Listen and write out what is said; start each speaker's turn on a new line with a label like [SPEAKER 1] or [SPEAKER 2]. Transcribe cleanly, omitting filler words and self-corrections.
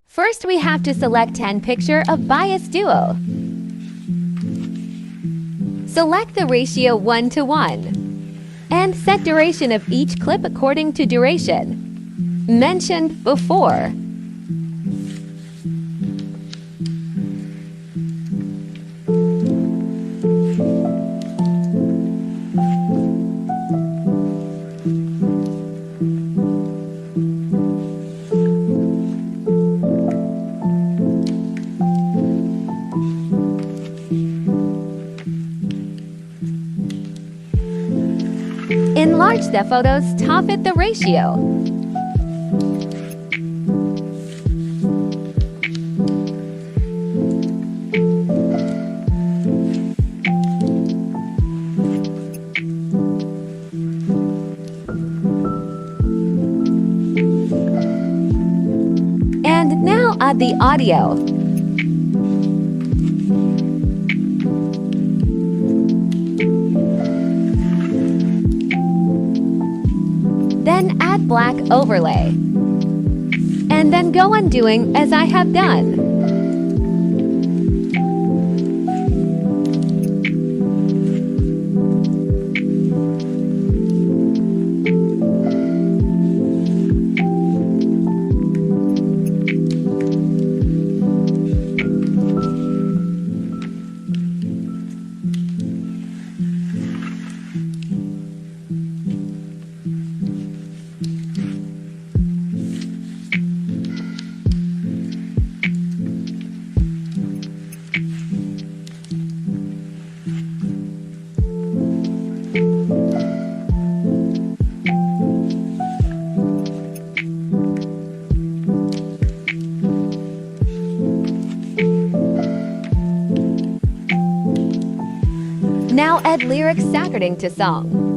[SPEAKER 1] First, we have to select 10 picture of bias duo. Select the ratio 1 to 1 and set duration of each clip according to duration mentioned before. Enlarge the photos to fit the ratio. And now add the audio. Then add black overlay. And then go on doing as I have done. Now add lyrics according to song.